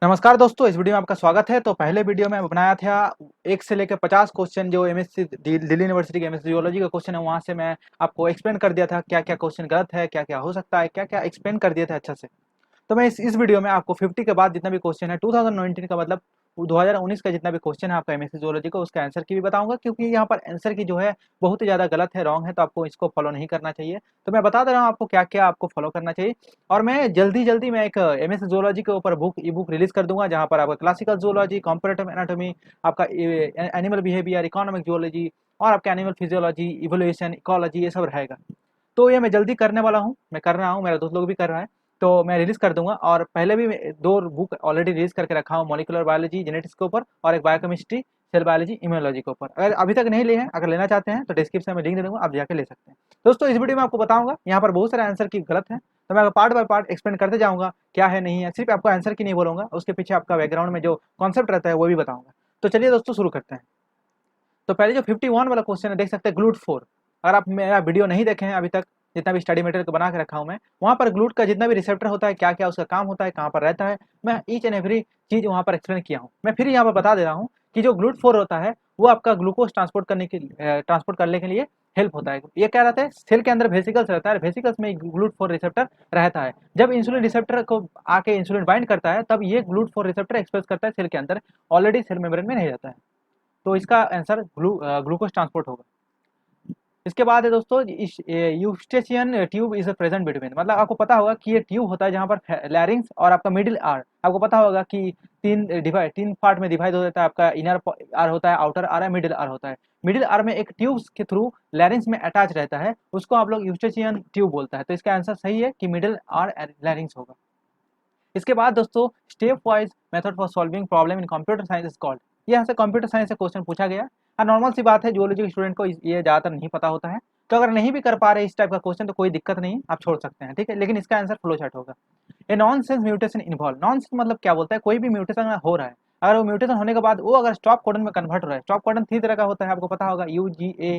नमस्कार दोस्तों, इस वीडियो में आपका स्वागत है। तो पहले वीडियो में बनाया था 1 से लेकर 50 क्वेश्चन जो एमएससी दिल्ली यूनिवर्सिटी के एमएससी जियोलॉजी का क्वेश्चन है, वहाँ से मैं आपको एक्सप्लेन कर दिया था क्या-क्या क्वेश्चन गलत है, क्या-क्या हो सकता है, क्या-क्या एक्सप्लेन कर दिए थे अच्छा से। तो मैं इस वीडियो में आपको 50 के बाद जितना भी क्वेश्चन है 2019 का मतलब 2019 का जितना भी क्वेश्चन है आपका एमएससी ज़ूलॉजी का, उसका आंसर की भी बताऊंगा, क्योंकि यहाँ पर आंसर की जो है बहुत ही ज़्यादा गलत है, रॉन्ग है, तो आपको इसको फॉलो नहीं करना चाहिए। तो मैं बता दे रहा हूँ आपको क्या क्या आपको फॉलो करना चाहिए। और मैं जल्दी जल्दी मैं एक एमएससी ज़ूलॉजी के ऊपर ई बुक रिलीज कर दूंगा, जहाँ पर आपका क्लासिकल जूलॉजी, कंपैरेटिव एनाटॉमी, आपका एनिमल बिहेवियर, इकोनॉमिक जूलॉजी और आपका एनिमल फिजियोलॉजी, इवोल्यूशन, इकोलॉजी, ये सब रहेगा। तो ये मैं जल्दी करने वाला हूँ, मैं कर रहा हूँ, मेरा दोस्त लोग भी कर रहा है। तो मैं रिलीज़ कर दूँगा, और पहले भी मैं 2 बुक ऑलरेडी रिलीज़ करके रखा हूँ, मॉलिक्यूलर बायोलॉजी जेनेटिक्स के ऊपर और एक बायोकेमिस्ट्री, सेल बायोलॉजी, इम्यूनोलॉजी के ऊपर। अगर अभी तक नहीं लिए हैं, अगर लेना चाहते हैं तो डिस्क्रिप्शन में लिंक दे दूँगा, आप जाके ले सकते हैं। दोस्तों, इस वीडियो में आपको बताऊँगा, यहाँ पर बहुत सारे आंसर की गलत है, तो मैं पार्ट बाय पार्ट एक्सप्लेन करते जाऊँगा, क्या है नहीं है, सिर्फ आपको आंसर की नहीं बोलूँगा, उसके पीछे आपका बैकग्राउंड में जो कॉन्सेप्ट रहता है वो भी बताऊँगा। तो चलिए दोस्तों, शुरू करते हैं। तो पहले जो 51 वाला क्वेश्चन है, देख सकते हैं ग्लूट 4। अगर आप मेरा वीडियो नहीं देखे हैं अभी तक, जितना भी स्टडी मटेरियल को बना के रखा हूँ मैं, वहाँ पर ग्लूट का जितना भी रिसेप्टर होता है, क्या क्या उसका काम होता है, कहाँ पर रहता है, मैं ईच एंड एवरी चीज़ वहाँ पर एक्सप्लेन किया हूँ। मैं फिर यहाँ पर बता दे रहा हूँ कि जो ग्लूट 4 होता है वो आपका ग्लूकोज ट्रांसपोर्ट करने के लिए हेल्प होता है। ये क्या रहता है, सेल के अंदर वेसिकल्स रहता है, वेसिकल्स में ग्लूट 4 रिसेप्टर रहता है। जब इंसुलिन रिसेप्टर को आके इंसुलिन बाइंड करता है, तब ये ग्लूट 4 रिसेप्टर एक्सप्रेस करता है सेल के अंदर, ऑलरेडी सेल मेम्ब्रेन में नहीं रहता है। तो इसका आंसर ग्लूकोज ट्रांसपोर्ट होगा। इसके बाद है दोस्तों, Eustachian tube is present between, मतलब आपको पता होगा कि ये ट्यूब होता है जहाँ पर लैरिंग्स और आपका मिडिल आर, आपको पता होगा कि तीन पार्ट में डिवाइड हो जाता है। आपका इनर आर होता है, आउटर आर है, मिडिल आर होता है। मिडिल आर में एक ट्यूब के थ्रू लैरिंग्स में अटैच रहता है, उसको आप लोग यूस्टेशियन ट्यूब बोलता है। तो इसका आंसर सही है कि मिडिल आर लैरिंग्स होगा। इसके बाद दोस्तों, step wise method for solving problem in computer science is called. ये यहाँ से कंप्यूटर साइंस से क्वेश्चन पूछा गया। और नॉर्मल सी बात है, जियोलॉजी के स्टूडेंट को ये ज़्यादातर नहीं पता होता है। तो अगर नहीं भी कर पा रहे इस टाइप का क्वेश्चन तो कोई दिक्कत नहीं, आप छोड़ सकते हैं, ठीक है। लेकिन इसका आंसर फ्लो चार्ट होगा। A non sense mutation involve, non sense मतलब क्या बोलता है, कोई भी म्यूटेशन अगर हो रहा है, अगर वो म्यूटेशन होने के बाद वो अगर स्टॉप कोडन में कन्वर्ट हो रहा है, स्टॉप कोडन 3 तरह का होता है, आपको पता होगा, UGA,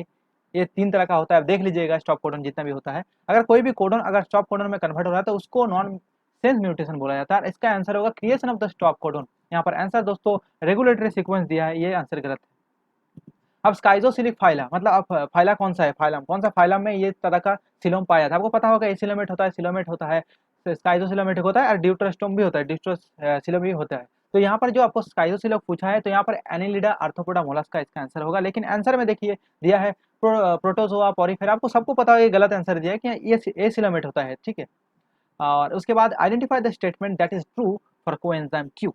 ये 3 तरह का होता है, आप देख लीजिएगा स्टॉप कोडन जितना भी होता है। अगर कोई भी कोडन अगर स्टॉप कोडन में कन्वर्ट हो रहा है तो उसको नॉन सेंस म्यूटेशन बोला जाता है। इसका आंसर होगा creation of the stop codon. यहाँ पर आंसर दोस्तों रेगुलेटरी सीक्वेंस दिया है, ये आंसर गलत है। अब स्काइजोसिलिक फाइला, मतलब अब फाइला कौन सा है, फाइलम कौन सा, फाइलम में ये तरह का सिलोम पाया था। आपको पता होगा एसिलोमेट होता है, सिलोमेट होता है, स्काइजोसिलोमेटिक होता है, और ड्यूटरस्टोम भी होता है, ड्यूटरसिलोम भी होता है। तो यहाँ पर जो आपको स्काइजोसिलोक पूछा है, तो यहाँ पर एनिलिडा आर्थ्रोपोडा मोलस्का इसका आंसर होगा। लेकिन आंसर में देखिए दिया है प्रोटोजोआ पॉरीफेरा, आपको सबको पता है, ये गलत आंसर दिया है कि ये एसिलोमेट होता है, ठीक है। और उसके बाद identify the statement that is true for coenzyme Q.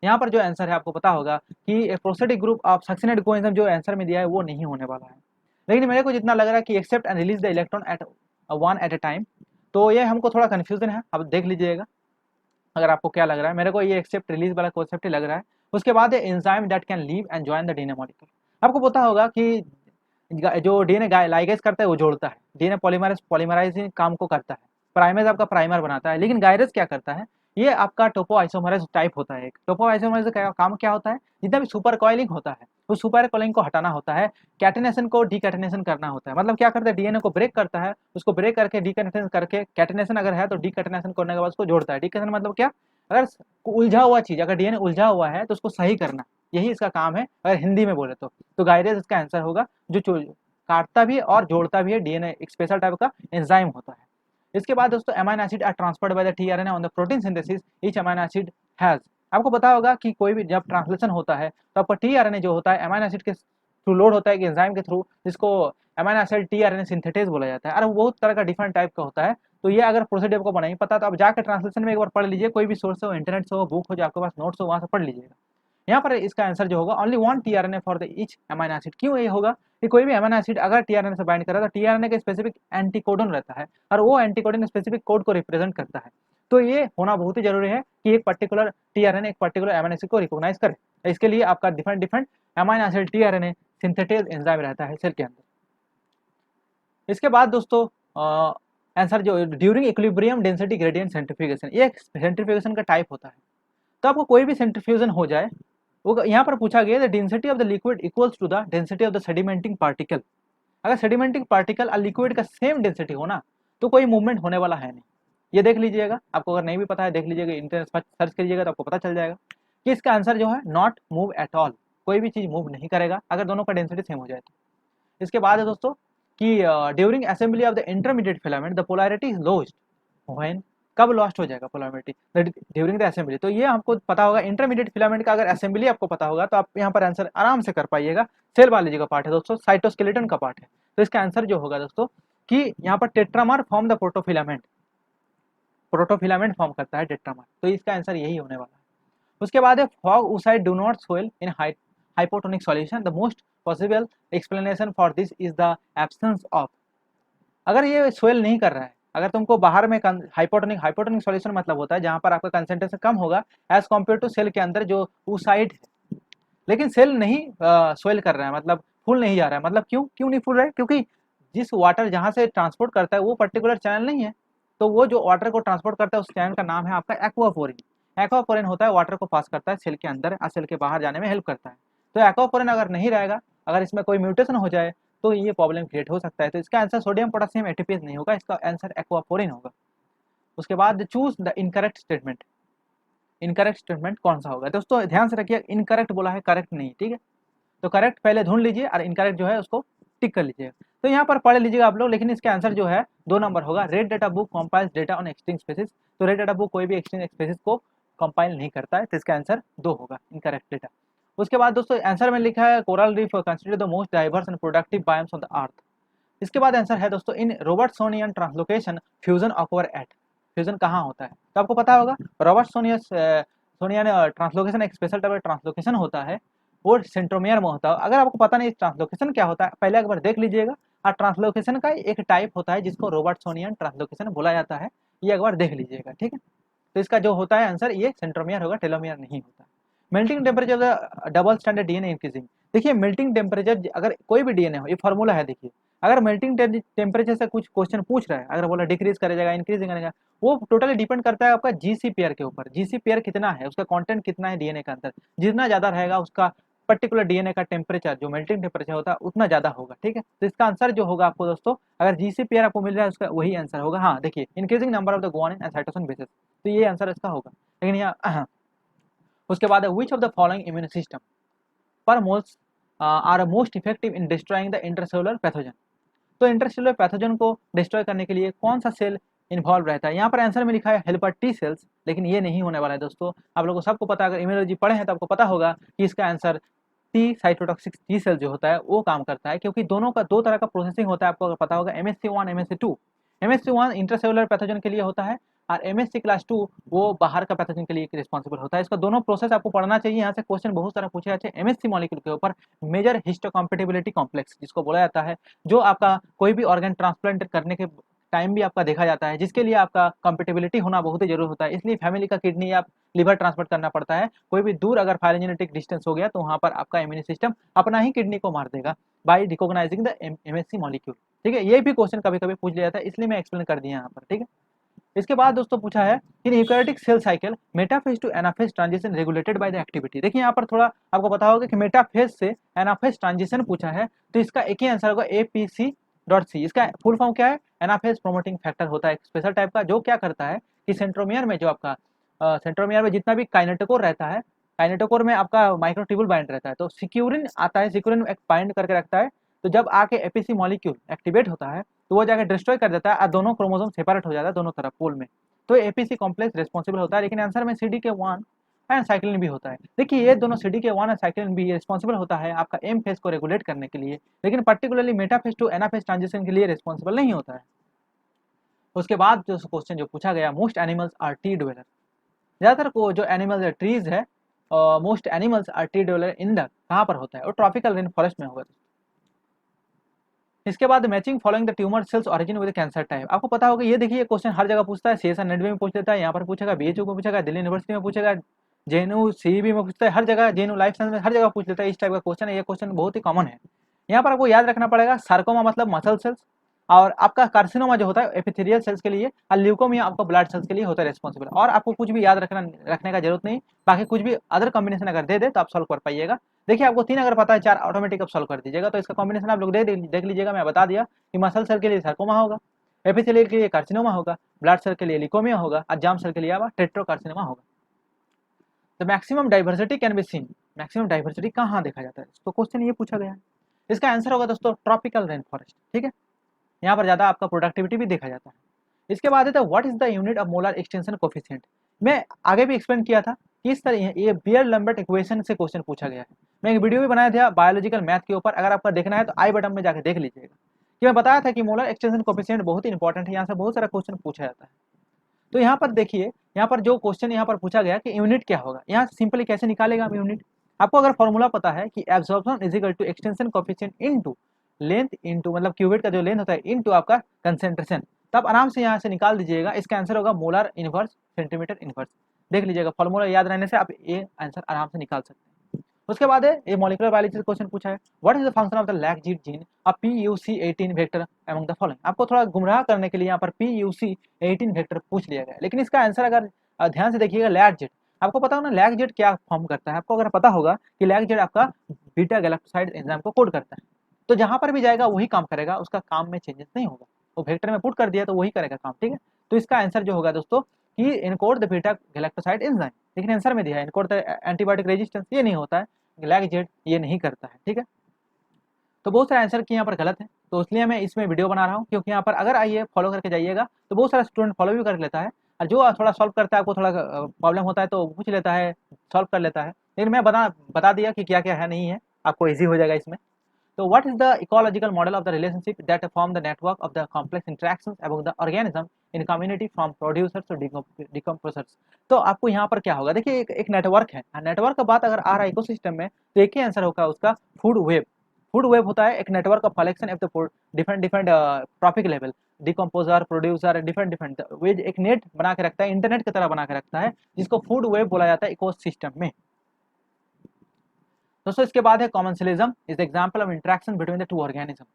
यहाँ पर जो आंसर है आपको पता होगा कि prostatic group of succinate coenzyme जो आंसर में दिया है वो नहीं होने वाला है। लेकिन मेरे को जितना लग रहा है कि accept and release the electron at one at a time, तो ये हमको थोड़ा कन्फ्यूजन है, अब देख लीजिएगा अगर आपको क्या लग रहा है। मेरे को ये एक्सेप्ट रिलीज वाला कॉन्सेप्ट ही लग रहा है। उसके बाद है enzyme that can leave and join the DNA molecule. आपको पता होगा कि जो डीएनए लाइगेज करता है वो जोड़ता है, डीएनए पॉलीमराइजिंग काम को करता है, प्राइमेज आपका प्राइमर बनाता है। लेकिन गायरस क्या करता है, ये आपका टोपो आइसोमरेज टाइप होता है। एक टोपो आइसोमरेज का काम क्या होता है, जितना भी सुपर कॉइलिंग होता है उस सुपर कॉइलिंग को हटाना होता है, कैटेनेशन को डीकैटेनेशन करना होता है। मतलब क्या करता है, डीएनए को ब्रेक करता है, उसको ब्रेक करके डीकैटेनेशन करके, कैटेनेशन अगर है तो डीकैटेनेशन करने के बाद उसको जोड़ता है। डीकैटेनेशन मतलब क्या, अगर उलझा हुआ चीज, अगर डीएनए उलझा हुआ है तो उसको सही करना, यही इसका काम है अगर हिंदी में बोले तो गायरेज इसका आंसर होगा, जो काटता भी है और जोड़ता भी है। डीएनए एक स्पेशल टाइप का एंजाइम होता है। इसके बाद दोस्तों, amino acid are transferred by the tRNA on the protein synthesis, each amino acid has. आपको पता होगा कि कोई भी जब ट्रांसलेशन होता है तो आपका टीआरएनए जो होता है अमीनो एसिड के थ्रू लोड होता है, कि एंजाइम के थ्रू, जिसको अमीनो एसिड टीआरएनए सिंथेटेज बोला जाता है। और वो बहुत तरह का डिफरेंट टाइप का होता है। तो ये अगर प्रोसीजर को नहीं पता तो आप जाकर ट्रांसलेशन में एक बार पढ़ लीजिए, कोई भी सोर्स हो, इंटरनेट से हो, बुक हो, जो आपके पास नोट्स हो, वहां से पढ़ लीजिएगा। यहाँ पर इसका आंसर जो होगा only one tRNA for the each amino acid. क्यों ये होगा कि कोई भी अमीनो एसिड अगर टीआरएनए से बाइंड कर रहा है तो टीआरएनए का स्पेसिफिक एंटीकोडन रहता है, और वो एंटीकोडन स्पेसिफिक कोड को रिप्रेजेंट करता है। तो ये होना बहुत ही जरूरी है कि एक पर्टिकुलर टीआरएनए एक पर्टिकुलर अमीनो एसिड को रिकॉग्नाइज करे। इसके लिए आपका different different amino acid tRNA synthetase enzyme रहता है सेल के अंदर। इसके बाद दोस्तों, आंसर जो during equilibrium density gradient centrifugation, ये सेंट्रीफ्यूगेशन का टाइप होता है। तो आपको कोई भी सेंट्रीफ्यूजन हो जाए, वो यहाँ पर पूछा गया the density of the liquid equals to the density of the sedimenting particle. अगर सेडिमेंटिंग पार्टिकल और लिक्विड का सेम डेंसिटी हो ना, तो कोई मूवमेंट होने वाला है नहीं। ये देख लीजिएगा, आपको अगर नहीं भी पता है देख लीजिएगा, इंटरनेट पर सर्च करिएगा तो आपको पता चल जाएगा कि इसका आंसर जो है नॉट मूव एट ऑल, कोई भी चीज़ मूव नहीं करेगा अगर दोनों का डेंसिटी सेम हो जाए तो। इसके बाद है दोस्तों कि during assembly of the intermediate filament the polarity is lost when, कब लॉस्ट हो जाएगा पोलैरिटी, ड्यूरिंग द असेंबली। तो ये हमको पता होगा, इंटरमीडिएट फिलामेंट का अगर असेंबली आपको पता होगा तो आप यहाँ पर आंसर आराम से कर पाइएगा। सेल बायोलॉजी का पार्ट है दोस्तों, साइटोस्केलेटन का पार्ट है। तो इसका आंसर जो होगा दोस्तों कि यहाँ पर tetramer form the protofilament, protofilament form करता है टेट्रामर, तो इसका आंसर यही होने वाला है। उसके बाद है fog oocyte do not soil in hypotonic solution, the most possible explanation for this is the absence of. अगर ये सोइल नहीं कर रहा है, अगर तुमको बाहर में हाइपोटोनिक, हाइपोटोनिक सॉल्यूशन मतलब होता है जहां पर आपका कंसेंट्रेशन कम होगा एज कम्पेयर टू सेल के अंदर जो ओसाइड है, लेकिन सेल नहीं सोइल कर रहा है, मतलब फूल नहीं जा रहा है, मतलब क्यों नहीं फूल रहा है, क्योंकि जिस वाटर जहाँ से ट्रांसपोर्ट करता है वो पर्टिकुलर चैनल नहीं है, तो वो जो वाटर को ट्रांसपोर्ट करता है उस चैनल का नाम है आपका एक्वापोरिन। एक्वापोरिन होता है वाटर को पास करता है सेल के अंदर और सेल के बाहर जाने में हेल्प करता है। तो एक्वापोरिन अगर नहीं रहेगा, अगर इसमें कोई म्यूटेशन हो जाए तो ये प्रॉब्लम क्रिएट हो सकता है। तो इसका आंसर सोडियम पोटेशियम एटीपीएस नहीं होगा, इसका आंसर एक्वापोरिन होगा। उसके बाद choose the incorrect statement, incorrect statement कौन सा होगा दोस्तों, ध्यान से रखिए, इनकरेक्ट बोला है, करेक्ट नहीं, ठीक है। तो करेक्ट पहले ढूंढ लीजिए और इनकरेक्ट जो है उसको टिक कर लीजिएगा। तो यहाँ पर पढ़ लीजिएगा आप लोग, लेकिन इसका आंसर जो है 2 नंबर होगा। Red data book compiles data on extinct species, तो रेड डाटा बुक कोई भी एक्सटिंक्ट स्पीशीज को कंपाइल नहीं करता है, तो इसका आंसर 2 होगा, इनकरेक्ट डेटा। उसके बाद दोस्तों आंसर में लिखा है coral reef consider the most diverse and productive biomes on the earth. इसके बाद आंसर है दोस्तों in Robertsonian translocation fusion occur at, fusion कहाँ होता है, तो आपको पता होगा रॉबर्टसोनियन सोनियन ट्रांसलोकेशन एक स्पेशल टाइप का ट्रांसलोकेशन होता है, वो सेंट्रोमियर में होता है। अगर आपको पता नहीं ट्रांसलोकेशन क्या होता है पहले एक बार देख लीजिएगा, और ट्रांसलोकेशन का एक टाइप होता है जिसको रॉबर्टसोनियन ट्रांसलोकेशन बोला जाता है, ये एक बार देख लीजिएगा, ठीक है। तो इसका जो होता है आंसर ये सेंट्रोमियर होगा, टेलोमियर नहीं होता। Melting temperature double standard DNA increasing, देखिए मेल्टिंग टेम्परेचर अगर कोई भी डीएनए हो, ये फॉर्मूला है देखिए, अगर मेल्टिंग टेम्परेचर से कुछ क्वेश्चन पूछ रहा है, अगर बोला डिक्रीज करेगा इंक्रीजिंग करेगा, वो टोटली डिपेंड करता है आपका जीसी पेयर के ऊपर, जीसी पेयर कितना है, उसका कंटेंट कितना है डीएनए के अंदर, जितना ज्यादा रहेगा उसका पर्टिकुलर डीएनए का टेम्परेचर जो मेल्टिंग टेम्परेचर होता है उतना ज्यादा होगा, ठीक है। तो इसका आंसर जो होगा आपको दोस्तों, अगर जीसी पेयर आपको मिल रहा है उसका वही आंसर होगा। हाँ देखिए increasing number of the guanine and cytosine bases, तो ये आंसर इसका होगा, लेकिन यहाँ उसके बाद which of the following immune system पर moles are most effective in destroying the intercellular pathogen, तो इंटरसेलुलर पैथोजन को डिस्ट्रॉय करने के लिए कौन सा सेल इन्वॉल्व रहता है। यहाँ पर आंसर में लिखा है हेल्पर टी सेल्स, लेकिन ये नहीं होने वाला है दोस्तों। आप लोगों को सबको पता है, अगर इम्यूनोलॉजी पढ़े हैं तो आपको पता होगा कि इसका answer T cytotoxic T cell जो होता है वो काम करता है, क्योंकि दोनों का 2 तरह का प्रोसेसिंग होता है, आपको अगर पता होगा MHC1 MHC2। MHC1 intercellular pathogen के लिए होता है और MHC क्लास 2 वो बाहर का पैथोजन के लिए रिस्पॉन्सिबल होता है। इसका दोनों प्रोसेस आपको पढ़ना चाहिए, यहाँ से क्वेश्चन बहुत सारा पूछे जाते हैं। MHC मॉलिक्यूल के ऊपर मेजर हिस्टोकम्पेटिबिलिटी कॉम्प्लेक्स जिसको बोला जाता है, जो आपका कोई भी ऑर्गन ट्रांसप्लांट करने के टाइम भी आपका देखा जाता है, जिसके लिए आपका कंपेटिबिलिटी होना बहुत ही जरूरी होता है। इसलिए फैमिली का किडनी या लिवर ट्रांसप्लांट करना पड़ता है, कोई भी दूर अगर फाइलोजेनेटिक डिस्टेंस हो गया तो वहाँ पर आपका इम्यून सिस्टम अपना ही किडनी को मार देगा by recognising the MHC molecule, ठीक है। ये भी क्वेश्चन कभी कभी पूछ लिया जाता है, इसलिए मैं एक्सप्लेन कर दिया यहाँ पर, ठीक है। इसके बाद दोस्तों पूछा है in eukaryotic cell cycle metaphase to anaphase transition regulated by the activity. देखिए यहाँ पर थोड़ा आपको पता होगा कि मेटाफेज से एनाफेज ट्रांजिशन पूछा है, तो इसका एक ही आंसर होगा APC.C। इसका फुल फॉर्म क्या है, एनाफेज प्रोमोटिंग फैक्टर होता है एक स्पेशल टाइप का, जो क्या करता है कि सेंट्रोमियर में जो आपका सेंट्रोमियर में जितना भी काइनेटोकोर रहता है, काइनेटोकोर में आपका माइक्रोट्यूबुल बाइंड रहता है, तो सिक्यूरिन आता है, सिक्यूरिन एक बाइंड करके रखता है, तो जब आके एपीसी मॉलिक्यूल एक्टिवेट होता है तो वो जाकर डिस्ट्रॉय कर देता है और दोनों क्रोमोसोम सेपरेट हो जाता है दोनों तरफ पोल में, तो एपीसी कॉम्प्लेक्स रिस्पॉन्सिबल होता है। लेकिन आंसर में CDK1 एंड साइक्लिन भी होता है। देखिए ये दोनों CDK1 और साइक्लिन भी रिस्पॉन्सिबल होता है आपका एम फेज को रेगुलेट करने के लिए, लेकिन particularly metaphase to anaphase transition के लिए रिस्पॉन्सिबल नहीं होता है। उसके बाद जो क्वेश्चन जो पूछा गया, most animals R T dweller, ज़्यादातर को जो एनिमल्स ट्रीज है, most animals R T dweller in the कहाँ पर होता है, और ट्रॉपिकल रेन फॉरेस्ट में होगा। इसके बाद matching following the tumour cells origin with cancer type, आपको पता होगा, ये देखिए क्वेश्चन हर जगह पूछता है, CSR नेट में पूछ लेता है, यहाँ पर पूछेगा, BHU में पूछेगा, दिल्ली यूनिवर्सिटी में पूछेगा, JNU CEB में पूछता है, हर जगह JNU लाइफ साइंस में हर जगह पूछ लेता है, इस टाइप का क्वेश्चन है। ये क्वेश्चन बहुत ही कॉमन है। यहाँ पर आपको याद रखना पड़ेगा, सार्कोमा मतलब मसल सेल्स, और आपका कार्सिनोमा जो होता है एपिथेलियल सेल्स के लिए, और ल्यूकोमिया आपका ब्लड सेल्स के लिए होता है रिस्पॉन्सिबल। और आपको कुछ भी याद रखने का जरूरत नहीं, बाकी कुछ भी अदर कॉम्बिनेशन अगर दे दे तो आप सॉल्व कर पाइएगा। देखिए आपको 3 अगर पता है, 4 ऑटोमेटिक आप सॉल्व कर दीजिएगा। तो इसका कॉम्बिनेशन आप लोग देख लीजिएगा, मैं बता दिया कि मसल सेल के लिए सार्कोमा होगा, एपिथेलियल के लिए कार्सिनोमा होगा, ब्लड सेल के लिए लिकोमिया होगा और जार्म सेल के लिए आपका टेट्रोकार्सिनोमा होगा। तो maximum diversity can be seen, maximum diversity कहाँ देखा जाता है, तो क्वेश्चन ये पूछा गया है। इसका आंसर होगा दोस्तों ट्रॉपिकल रेन फॉरेस्ट, ठीक है, यहाँ पर ज़्यादा आपका प्रोडक्टिविटी भी देखा जाता है। इसके बाद है what is the unit of molar extension coefficient. मैं आगे भी एक्सप्लेन किया था कि इस तरह ये बियर-लैम्बर्ट इक्वेशन से क्वेश्चन पूछा गया है। मैं एक वीडियो भी बनाया था बायोलॉजिकल मैथ के ऊपर, अगर आपका देखना है तो आई बटन में जाकर देख लीजिएगा कि मैं बताया था कि मोलर एक्सटेंशन कोफिशिएंट बहुत ही इंपॉर्टेंट है, यहाँ से बहुत सारा क्वेश्चन पूछा जाता है। तो यहाँ पर देखिए, यहाँ पर जो क्वेश्चन यहाँ पर पूछा गया कि यूनिट क्या होगा, यहाँ सिंपली कैसे निकालेगा हम यूनिट। आपको अगर फॉर्मूला पता है कि absorption is equal to extension coefficient into length into मतलब क्यूबिट का जो लेंथ होता है इनटू आपका कंसेंट्रेशन, तो आप आराम से यहाँ से निकाल दीजिएगा। इसका आंसर होगा मोलर इनवर्स सेंटीमीटर इनवर्स। देख लीजिएगा, फॉर्मूला याद रहने से आप ये आंसर आराम से निकाल सकते हैं। उसके बाद है ये मॉलिक्यूलर बायोलॉजी से क्वेश्चन पूछा है what is the function of the lacZ gene a PUC18 vector among the following. आपको थोड़ा गुमराह करने के लिए यहाँ पर PUC18 वेक्टर पूछ लिया गया, लेकिन इसका आंसर अगर ध्यान से देखिएगा लैग-जीट, आपको पता होगा ना लैग-जीट क्या फॉर्म करता है। आपको अगर पता होगा कि लैग-जीट आपका बीटा गैलेक्टोसाइड एंजाइम को कोड करता है, तो जहाँ पर भी जाएगा वही काम करेगा, उसका काम में चेंजेस नहीं होगा। वो वेक्टर में पुट कर दिया तो वही करेगा काम, ठीक है। तो इसका आंसर जो होगा दोस्तों कि encode the beta galactoside enzyme, लेकिन आंसर में दिया है इनकोड द एंटीबायोटिक रेजिस्टेंस, ये नहीं होता है, लैग-जेड ये नहीं करता है, ठीक है। तो बहुत सारे आंसर की यहाँ पर गलत है, तो इसलिए मैं इसमें वीडियो बना रहा हूँ, क्योंकि यहाँ पर अगर आइए फॉलो करके जाइएगा तो बहुत सारा स्टूडेंट फॉलो भी कर लेता है, और जो थोड़ा सॉल्व करता है आपको थोड़ा प्रॉब्लम होता है तो पूछ लेता है, सॉल्व कर लेता है, लेकिन मैं बता दिया कि क्या क्या है नहीं है, आपको ईजी हो जाएगा इसमें। So what is the ecological model of the relationship that form the network of the complex interactions among the organism in community from producers to decomposers। तो आपको यहाँ पर क्या होगा, देखिए एक नेटवर्क है, नेटवर्क का बात अगर आ रहा है इकोसिस्टम में तो एक ही आंसर होगा उसका फूड वेब। फूड वेब होता है एक network of collection of the different different trophic level, decomposer producer different different way एक नेट बना के रखता है, इंटरनेट की तरह बना के रखता है, जिसको फूड वेब बोला जाता है इकोसिस्टम में। दोस्तों इसके बाद है commensalism is the example of interaction between the two organism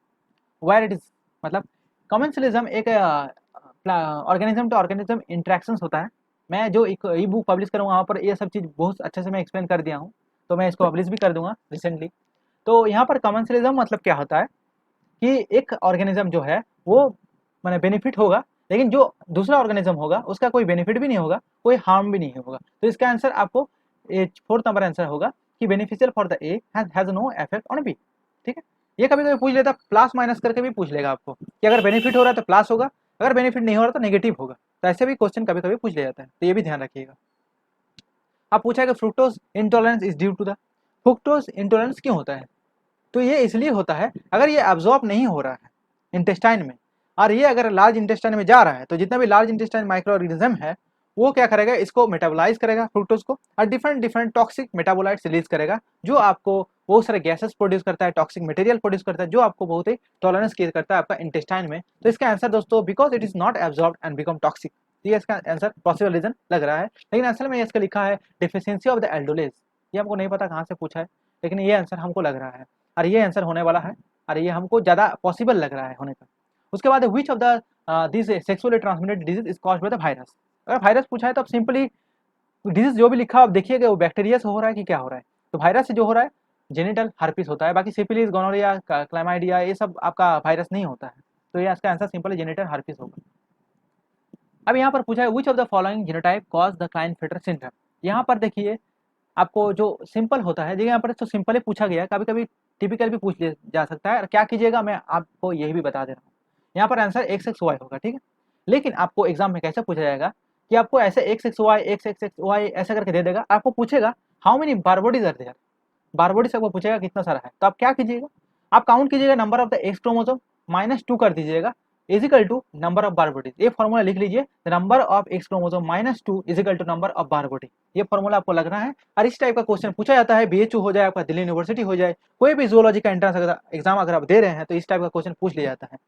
where it is, मतलब कॉमेंसलिज्म एक ऑर्गेनिज्म टू ऑर्गेनिज्म इंटरेक्शंस होता है। मैं जो ई बुक पब्लिश करूँगा वहाँ पर ये सब चीज़ बहुत अच्छे से मैं एक्सप्लेन कर दिया हूँ, तो मैं इसको पब्लिश भी कर दूंगा रिसेंटली। तो यहाँ पर कॉमेंसलिज्म मतलब क्या होता है कि एक ऑर्गेनिज्म जो है वो मैंने बेनिफिट होगा, लेकिन जो दूसरा ऑर्गेनिज्म होगा उसका कोई बेनिफिट भी नहीं होगा, कोई हार्म भी नहीं होगा। तो इसका आंसर आपको 4th नंबर आंसर होगा कि beneficial for the A has no effect on B, ठीक है। ये कभी कभी पूछ लेता, प्लस माइनस करके भी पूछ लेगा आपको कि अगर बेनिफिट हो रहा है तो प्लस होगा, अगर बेनिफिट नहीं हो रहा तो नेगेटिव होगा। तो ऐसे भी क्वेश्चन कभी कभी पूछ लिया जाता है, तो ये भी ध्यान रखिएगा। आप पूछा कि fructose intolerance is due to the, fructose intolerance क्यों होता है, तो ये इसलिए होता है अगर ये एब्जॉर्ब नहीं हो रहा है इंटेस्टाइन में, और ये अगर लार्ज इंटेस्टाइन में जा रहा है तो जितना भी लार्ज इंटेस्टाइन माइक्रो ऑर्गेनिज्म है वो क्या करेगा, इसको मेटाबोलाइज करेगा फ्रुक्टोज को, और different different toxic metabolites release करेगा, जो आपको बहुत सारे गैसेस प्रोड्यूस करता है, टॉक्सिक मटेरियल प्रोड्यूस करता है, जो आपको बहुत ही टॉलरेंस क्रिएट करता है आपका इंटेस्टाइन में। तो इसका आंसर दोस्तों because it is not absorbed and become toxic, ये इसका आंसर पॉसिबल रीजन लग रहा है, लेकिन असल में इसका लिखा है डिफिशियंसी ऑफ द एल्डोलेज। ये हमको नहीं पता कहाँ से पूछा है, लेकिन ये आंसर हमको लग रहा है, और ये आंसर होने वाला है, और ये हमको ज़्यादा पॉसिबल लग रहा है होने का। उसके बाद which of the this sexually transmitted disease is caused by the virus. अगर वायरस पूछा है तो आप सिंपली डिजीज जो भी लिखा आप देखिएगा वो बैक्टीरिया से हो रहा है कि क्या हो रहा है। तो वायरस से जो हो रहा है जेनिटल हर्पिस होता है, बाकी सिफिलिस गोनोरिया क्लैमाइडिया ये सब आपका वायरस नहीं होता है, तो ये इसका आंसर सिंपली जेनिटल हर्पिस होगा। अब यहाँ पर पूछा है which of the following genotype cause the Klinefelter syndrome. यहाँ पर देखिए आपको जो सिंपल होता है, देखिए यहाँ पर तो सिंपल ही पूछा गया, कभी कभी टिपिकल भी पूछ लिया जा सकता है, और क्या कीजिएगा मैं आपको यही भी बता दे रहा हूँ। यहाँ पर आंसर XXY होगा, ठीक है। लेकिन आपको एग्जाम में कैसे पूछा जाएगा कि आपको ऐसे XXY ऐसा करके दे देगा, आपको पूछेगा हाउ मेनी बारबोडीज आर देयर, बारबोडीज आपको पूछेगा कितना सारा है, तो आप क्या कीजिएगा, आप काउंट कीजिएगा number of the X chromosome -2 कर दीजिएगा equal to number of Barr bodies. ये फॉर्मूला लिख लीजिए, number of X chromosome -2 equal to number of Barr body, ये फॉर्मूला आपको लगना है। और इस टाइप का क्वेश्चन पूछा जाता है, BHU हो जाए आपका दिल्ली यूनिवर्सिटी हो जाए, कोई भी जूलॉजी का एंट्रेंस एग्जाम अगर आप दे रहे हैं तो इस टाइप का क्वेश्चन पूछ लिया जाता है,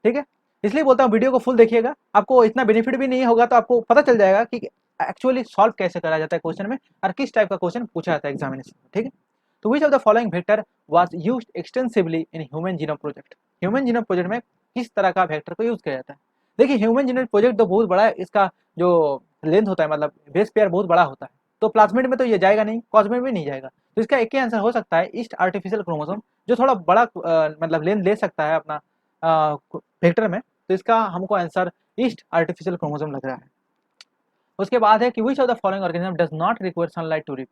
ठीक है। इसलिए बोलता हूँ वीडियो को फुल देखिएगा, आपको इतना बेनिफिट भी नहीं होगा, तो आपको पता चल जाएगा कि एक्चुअली सॉल्व कैसे करा जाता है क्वेश्चन में, और किस टाइप का क्वेश्चन पूछा जाता है एग्जामिनेशन में, ठीक है। तो विच of the following vector was used extensively in human genome project. Human genome project में किस तरह का वेक्टर को यूज किया जाता है। देखिए ह्यूमन जीनोम प्रोजेक्ट तो बहुत बड़ा है, इसका जो लेंथ होता है मतलब बेस पेयर बहुत बड़ा होता है, तो प्लाज्मिड में तो ये जाएगा नहीं, कॉस्मिड में नहीं जाएगा, तो इसका एक ही आंसर हो सकता है ईस्ट आर्टिफिशियल क्रोमोसोम, जो थोड़ा बड़ा मतलब लेंथ ले सकता है अपना वेक्टर में, तो इसका हमको आंसर ईस्ट आर्टिफिशियल क्रोमोसोम लग रहा है। उसके बाद है कि which of the following organism does not require sunlight to live.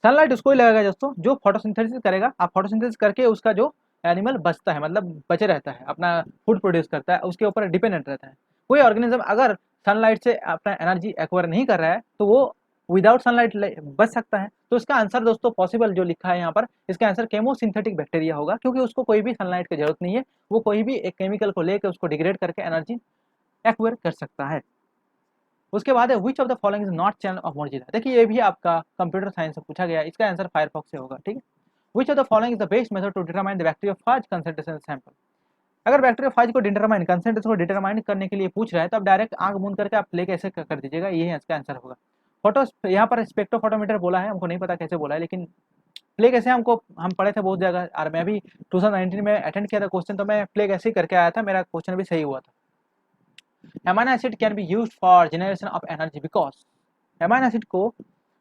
Sunlight उसको ही लगेगा दोस्तों जो फोटोसिंथेसिस करेगा, आप फोटोसिंथेसिस करके उसका जो एनिमल बचता है, मतलब बचे रहता है, अपना फूड प्रोड्यूस करता है, उसके ऊपर डिपेंडेंट रहता है। कोई ऑर्गेनिज्म अगर सनलाइट से अपना एनर्जी एक्वायर नहीं कर रहा है तो वो विदाउट सनलाइट बच सकता है। तो इसका आंसर दोस्तों पॉसिबल जो लिखा है यहाँ पर, इसका आंसर केमोसिंथेटिक बैक्टीरिया होगा, क्योंकि उसको कोई भी सनलाइट की जरूरत नहीं है, वो कोई भी एक केमिकल को लेकर उसको डिग्रेड करके एनर्जी एक्वायर कर सकता है। उसके बाद है which of the following is not channel of Mozilla. देखिए ये भी आपका कंप्यूटर साइंस से पूछा गया है, इसका आंसर फायरफॉक्स से होगा, ठीक है। Which of the following is the best method to determine the bacteriophage concentration sample. अगर बैक्टीरियोफाज को डिटरमाइन कंसंट्रेशन को डिटरमाइन करने के लिए पूछ रहा है तो आप डायरेक्ट आंख मूंद करके आप प्ले कैसे कर दीजिएगा, ये इसका आंसर होगा। फोटो यहाँ पर स्पेक्ट्रोफोटोमीटर बोला है, हमको नहीं पता कैसे बोला है, लेकिन प्ले कैसे हमको हम पढ़े थे बहुत जगह, और मैं भी 2019 में अटेंड किया था क्वेश्चन, तो मैं प्ले कैसे करके आया था, मेरा क्वेश्चन भी सही हुआ था। Amino acid can be used for generation of energy because, amino acid को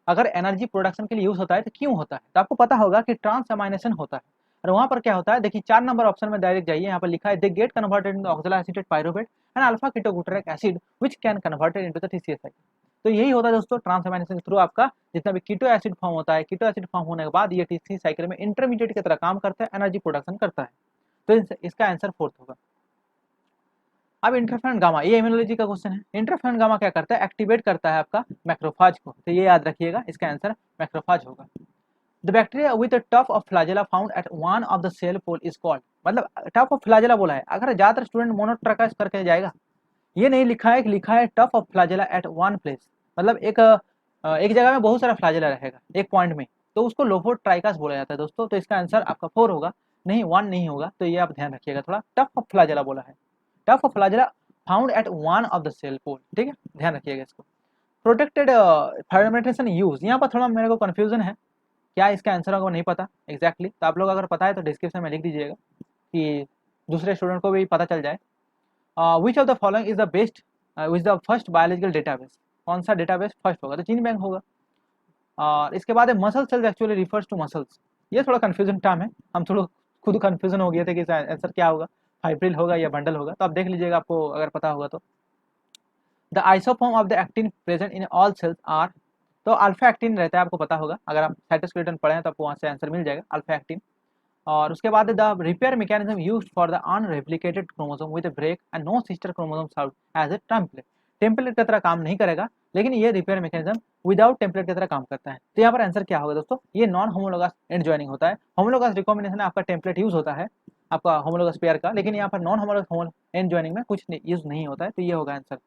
अगर एनर्जी प्रोडक्शन के लिए यूज होता है तो क्यों होता है, तो आपको पता होगा कि ट्रांसएमाइनेशन होता है। और वहां पर क्या होता है, देखिए 4 नंबर ऑप्शन में डायरेक्ट जाइए, यहाँ पर लिखा है they get converted into oxaloacetate pyruvate and alpha ketoglutaric acid which can converted into the TCS cycle. तो यही होता है दोस्तों ट्रांसएमाइनेशन के थ्रू आपका जितना भी कीटो एसिड फॉर्म होता है, कीटो एसिड फॉर्म होने के बाद ये टीसी साइकिल में इंटरमीडिएट की तरह काम करता है, एनर्जी प्रोडक्शन करता है। तो इसका आंसर फोर्थ होगा। अब इंटरफेरॉन गामा, ये इम्यूनोलॉजी का क्वेश्चन है। इंटरफेरॉन गामा क्या करता है, एक्टिवेट करता है आपका मैक्रोफाज को, तो ये याद रखिएगा, इसका आंसर मैक्रोफाज होगा। The bacteria with a tuft of flagella found at one of the cell pole is called, मतलब टफ ऑफ फ्लैजेला बोला है, अगर ज्यादातर स्टूडेंट मोनोट्रैकस करके जाएगा, ये नहीं लिखा है कि लिखा है tuft of flagella at one place, मतलब एक जगह में बहुत सारा फ्लैजेला रहेगा एक पॉइंट में, तो उसको लोफोट्राइकस बोला जाता है दोस्तों। तो इसका आंसर आपका 4 होगा, नहीं 1 नहीं होगा, तो ये आप ध्यान रखिएगा थोड़ा। टफ ऑफ फ्लैजेला बोला है, tuft of flagella found at one of the cell pole, ठीक है, ध्यान रखिएगा इसको। प्रोटेक्टेड फर्मेंटेशन यूज, यहाँ पर थोड़ा मेरे को कंफ्यूजन है, क्या इसका आंसर होगा नहीं पता एग्जैक्टली, तो आप लोग अगर पता है तो डिस्क्रिप्शन में लिख दीजिएगा कि दूसरे स्टूडेंट को भी पता चल जाए। विच of the following is the best which the first biological database, कौन सा डेटाबेस फर्स्ट होगा, तो जीन बैंक होगा। और इसके बाद है muscle cells actually refers to muscles, ये थोड़ा कंफ्यूजन टर्म है, हम थोड़ा खुद कंफ्यूजन हो गए थे कि इसका आंसर क्या होगा, फाइब्रिल होगा या बंडल होगा, तो आप देख लीजिएगा आपको अगर पता होगा तो। The isoform of the actin present in all cells are, तो अल्फा एक्टिन रहता है, आपको पता होगा, अगर आप साइटोस्केलेटन पढ़े हैं तो आपको वहाँ से आंसर मिल जाएगा अल्फा एक्टिन। और उसके बाद the repair mechanism used for the unreplicated chromosome with break and no sister chromosome serve as a template, template की तरह काम नहीं करेगा, लेकिन ये रिपेयर मैकेनिज्म विदाउट टेम्पलेट की तरह काम करता है। तो यहाँ पर आंसर क्या होगा दोस्तों, ये नॉन होमोलोगस एंड ज्वाइनिंग होता है। होमोलोगस रिकॉम्बिनेशन में आपका टेम्पलेट यूज होता है आपका होमोलोगस पेयर का, लेकिन यहाँ पर नॉन होमोलोगस एंड ज्वाइनिंग में कुछ यूज नहीं होता है, तो ये होगा answer.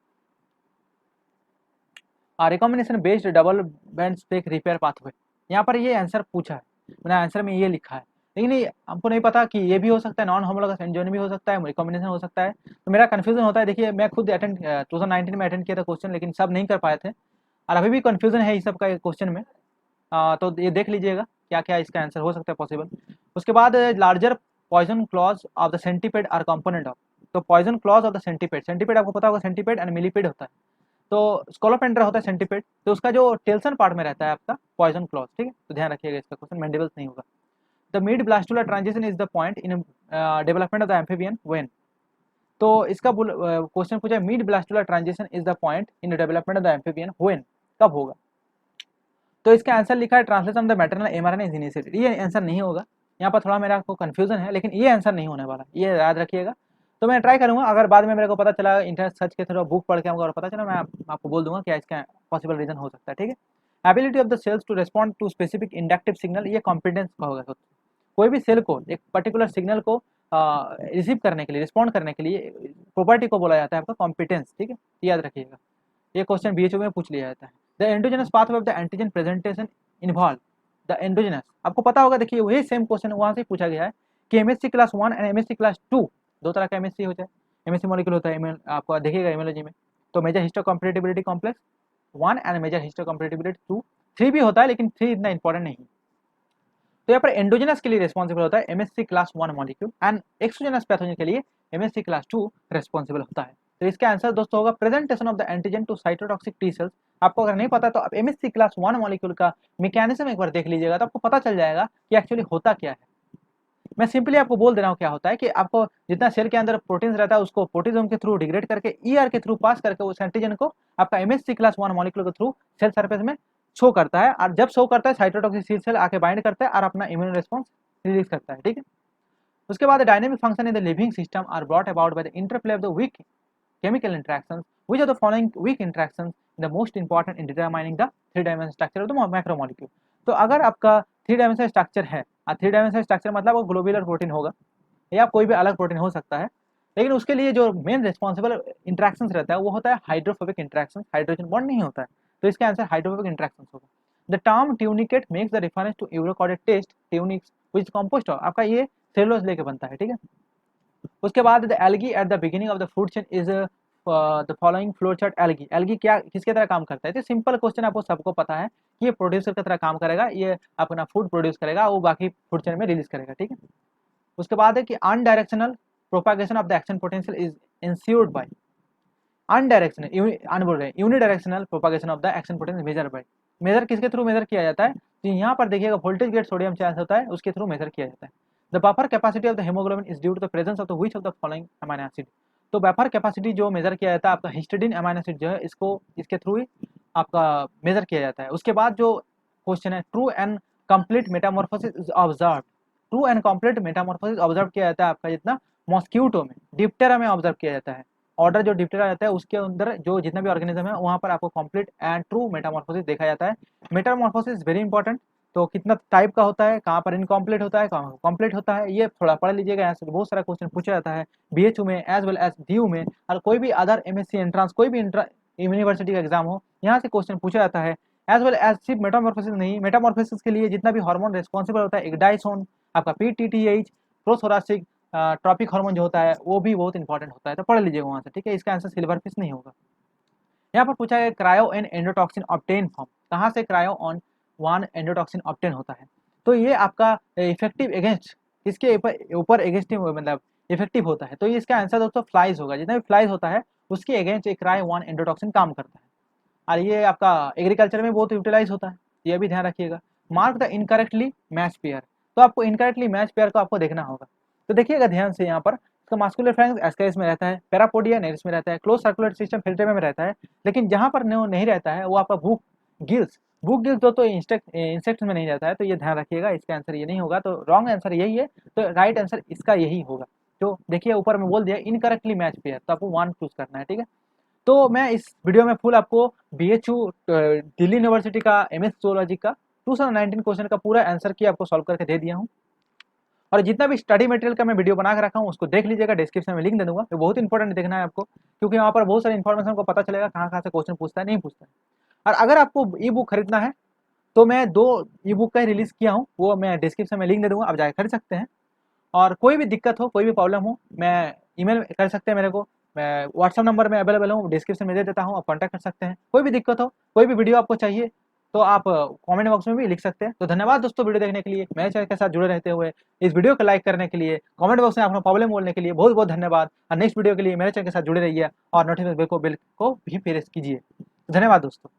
Recombination based double band spec repair pathway, यहाँ पर ये आंसर पूछा है, मैंने आंसर में ये लिखा है, लेकिन ये हमको नहीं पता कि ये भी हो सकता है, नॉन होमोलोगस एंड भी हो सकता है, रिकॉम्बिनेशन हो सकता है, तो मेरा कंफ्यूजन होता है। देखिए मैं खुद 2019 में अटेंड किया था क्वेश्चन, लेकिन सब नहीं कर पाए थे, और अभी भी कंफ्यूजन है इस सब का क्वेश्चन में। तो ये देख लीजिएगा क्या क्या इसका आंसर हो सकता है पॉसिबल। उसके बाद larger poison claws of the centipede are component of, तो poison claws of the centipede, centipede आपको पता होगा सेंटीपेड एंड मिलीपेड होता है, तो स्कोलोपेंड्रा होता है सेंटीपेड, तो उसका जो टेल्सन पार्ट में रहता है आपका पॉइजन क्लॉज, ठीक है, तो ध्यान रखिएगा इसका क्वेश्चन मैंडिबल्स नहीं होगा। The mid blastula transition is the point in development of the amphibian when, तो इसका क्वेश्चन पूछा है mid blastula transition is the point in development of the amphibian when, कब होगा, तो इसका आंसर लिखा है translation of the maternal mRNA is initiated, ये आंसर नहीं होगा, यहाँ पर थोड़ा मेरा को कंफ्यूजन है, लेकिन ये आंसर नहीं होने वाला, ये याद रखिएगा। तो मैं ट्राई करूंगा, अगर बाद में मेरे को पता चला इंटरनेट सर्च के थ्रू बुक पढ़ के हमको पता चला, मैं आपको बोल दूंगा क्या इसका पॉसिबल रीजन हो सकता है, ठीक है। Ability of the cells to respond to specific inductive signal, ये कॉम्पिटेंस का होगा, कोई भी सेल को एक पर्टिकुलर सिग्नल को रिसीव करने के लिए, रिस्पॉन्ड करने के लिए प्रॉपर्टी को बोला जाता है आपका कॉम्पिटेंस, ठीक है, याद रखिएगा, ये क्वेश्चन बीएचओ में पूछ लिया जाता है। The endogenous pathway of the antigen presentation involve the endogenous, आपको पता होगा, देखिए वही सेम क्वेश्चन वहां से पूछा गया है कि MSc class 1 and MSc class 2, दो तरह का एमएससी होता है, एमएससी मॉलिक्यूल होता है, आपको देखिएगा इम्यूनोलॉजी में, तो major histocompatibility complex 1 and major histocompatibility 2, 3 भी होता है लेकिन 3 इतना इंपॉर्टेंट नहीं। तो यहाँ पर एंडोजेनस के लिए रिस्पॉन्सिबल होता है MSc class 1 molecule and exogenous pathogen के लिए एमएससी क्लास 2 रिस्पॉन्सिबल होता है। तो इसका आंसर दोस्तों होगा presentation of the antigen to cytotoxic T cells. आपको अगर नहीं पता तो आप एमएससी क्लास 1 मॉलिक्यूल का मैकेनिज्म एक बार देख लीजिएगा, तो आपको पता चल जाएगा कि एक्चुअली होता क्या है। मैं सिंपली आपको बोल दे रहा हूँ क्या होता है कि आपको जितना सेल के अंदर प्रोटीन्स रहता है उसको प्रोटीजोम के थ्रू डिग्रेड करके ईआर के थ्रू पास करके उस एंटीजन को आपका एमएससी क्लास 1 मॉलिक्यूल के थ्रू सेल सरफेस में शो करता है, और जब शो करता है साइटोटॉक्सिक सेल आके बाइंड करता है और अपना इम्यून रिस्पॉन्स रिलीज करता है, ठीक है। उसके बाद dynamic function in the living system are brought about by the interplay of the weak chemical interactions. Which of the following weak interactions the most important in determining the three dimensional structure of the macromolecule? तो अगर आपका three dimensional structure है, और three dimensional structure मतलब वो globular protein होगा या कोई भी अलग प्रोटीन हो सकता है, लेकिन उसके लिए जो मेन रिस्पॉन्सिबल इंट्रैक्शन रहता है वो होता है हाइड्रोफोबिक इंट्रैक्शन, हाइड्रोजन बॉन्ड नहीं होता है, तो इसका आंसर हाइड्रोफोबिक इंट्रैक्शन होगा। The term tunicate makes the reference to urochordate test tunics which composed of आपका ये सेलुलोज लेके बनता है, ठीक है। उसके बाद the algae at the beginning of the food chain is the following flow chart algae. Algae क्या किसके तरह काम करता है? तो सिंपल क्वेश्चन आपको सबको पता है कि ये प्रोड्यूसर की तरह काम करेगा, ये अपना फूड प्रोड्यूस करेगा, वो बाकी फूड चेन में रिलीज करेगा, ठीक है। उसके बाद है कि undirectional propagation of the action potential is ensured by undirectional unidirectional propagation of the action potential measure by. Measure किसके थ्रू मेजर किया जाता है? तो यहाँ पर देखिएगा वोल्टेज गेट सोडियम चैनल होता है, उसके थ्रू मेजर किया जाता है। The buffer capacity of the haemoglobin is due to the presence of the which of the following amino acid. तो बफर कैपेसिटी जो मेजर किया जाता है आपका हिस्टिडीन अमीनो एसिड जो है, इसको इसके थ्रू ही आपका मेजर किया जाता है। उसके बाद जो क्वेश्चन है true and complete Metamorphosis is observed. True and complete Metamorphosis observe किया जाता है आपका जितना मॉस्क्यूटो में, डिप्टेरा में ऑब्जर्व किया जाता है। ऑर्डर जो डिप्टेरा रहता है उसके अंदर जो जितना भी ऑर्गेनिज्म है वहाँ पर आपको कंप्लीट एंड ट्रू मेटामॉर्फोसिस देखा जाता है। मेटामॉर्फोसिस वेरी इंपॉर्टेंट, तो कितना टाइप का होता है, कहाँ पर इनकम्प्लीट होता है, कहाँ कंप्लीट होता है, ये थोड़ा पढ़ लीजिएगा। यहाँ से बहुत सारा क्वेश्चन पूछा जाता है बीएचयू में एज वेल एज डीयू में, और कोई भी अदर एमएससी एंट्रांस कोई भी यूनिवर्सिटी का एग्जाम हो यहाँ से क्वेश्चन पूछा जाता है। एज वेल एज सिर्फ मेटामॉर्फोसिस नहीं, मेटामॉर्फोसिस के लिए जितना भी हार्मोन रिस्पॉन्सिबल होता है, इग्डाइसोन, आपका पीटीटीएच, प्रोथोरासिक ट्रॉपिक हार्मोन जो होता है वो भी बहुत इंपॉर्टेंट होता है, तो पढ़ लीजिएगा वहाँ से, ठीक है। इसका आंसर सिल्वरफिश नहीं होगा। यहाँ पर पूछा गया cryo an endotoxin obtain from, कहाँ से cryo on one endotoxin obtain होता है? तो ये आपका इफेक्टिव अगेंस्ट इसके ऊपर अगेंस्ट मतलब इफेक्टिव होता है, तो ये इसका आंसर दोस्तों फ्लाइज होगा। जितना भी फ्लाइज होता है उसके अगेंस्ट एक क्रायो वन एंडोटॉक्सिन काम करता है, और ये आपका एग्रीकल्चर में बहुत यूटिलाइज होता है, ये भी ध्यान रखिएगा। Mark the incorrectly match pair, तो आपको इनकरेक्टली मैच पेयर को आपको देखना होगा, तो देखिएगा ध्यान से। यहाँ पर इसका मास्कुलर फ्रैंक्स एस्केरिस में रहता है, पैरापोडिया नेरिस में रहता है, क्लोज सर्कुलेटरी सिस्टम फिल्ट्रेम में रहता है, लेकिन जहाँ पर नहीं रहता है वो आपका बुक गिल्स तो इंसेक्ट्स में नहीं रहता है, तो ये ध्यान रखिएगा। इसका आंसर ये नहीं होगा, तो रॉन्ग आंसर यही है, तो राइट आंसर इसका यही होगा। तो देखिए ऊपर में बोल दिया इनकरेक्टली मैच पेयर, तो आपको वन चूज करना है, ठीक है। तो मैं इस वीडियो में फुल आपको बीएचयू दिल्ली यूनिवर्सिटी का एमएस जूलॉजी का 2019 क्वेश्चन का पूरा आंसर की आपको सॉल्व करके दे दिया हूँ, और जितना भी स्टडी मटेरियल का मैं वीडियो बना के रखा हूँ उसको देख लीजिएगा, डिस्क्रिप्शन में लिंक दे दूंगा। तो बहुत इंपॉर्टेंट देखना है आपको, क्योंकि वहाँ पर बहुत सारी इन्फॉर्मेशन को पता चलेगा कहाँ कहाँ से क्वेश्चन पूछता है, नहीं पूछता है। और अगर आपको ई बुक खरीदना है तो मैं 2 ई बुक का ही रिलीज किया हूँ, वो मैं डिस्क्रिप्शन में लिंक दे दूंगा, आप जाकर खरीद सकते हैं। और कोई भी दिक्कत हो, कोई भी प्रॉब्लम हो, मैं ईमेल कर सकते हैं मेरे को, मैं व्हाट्सअप नंबर में अवेलेबल हूँ, डिस्क्रिप्शन में दे देता हूँ, आप कॉन्टैक्ट कर सकते हैं। कोई भी दिक्कत हो, कोई भी वीडियो आपको चाहिए तो आप कमेंट बॉक्स में भी लिख सकते हैं। तो धन्यवाद दोस्तों वीडियो देखने के लिए, मेरे चैनल के साथ जुड़े रहते हुए, इस वीडियो को लाइक करने के लिए, कमेंट बॉक्स में अपना प्रॉब्लम बोलने के लिए बहुत बहुत धन्यवाद। और नेक्स्ट वीडियो के लिए मेरे चैनल के साथ जुड़े रहिए और नोटिफिकेशन बेल को भी प्रेस कीजिए। धन्यवाद दोस्तों।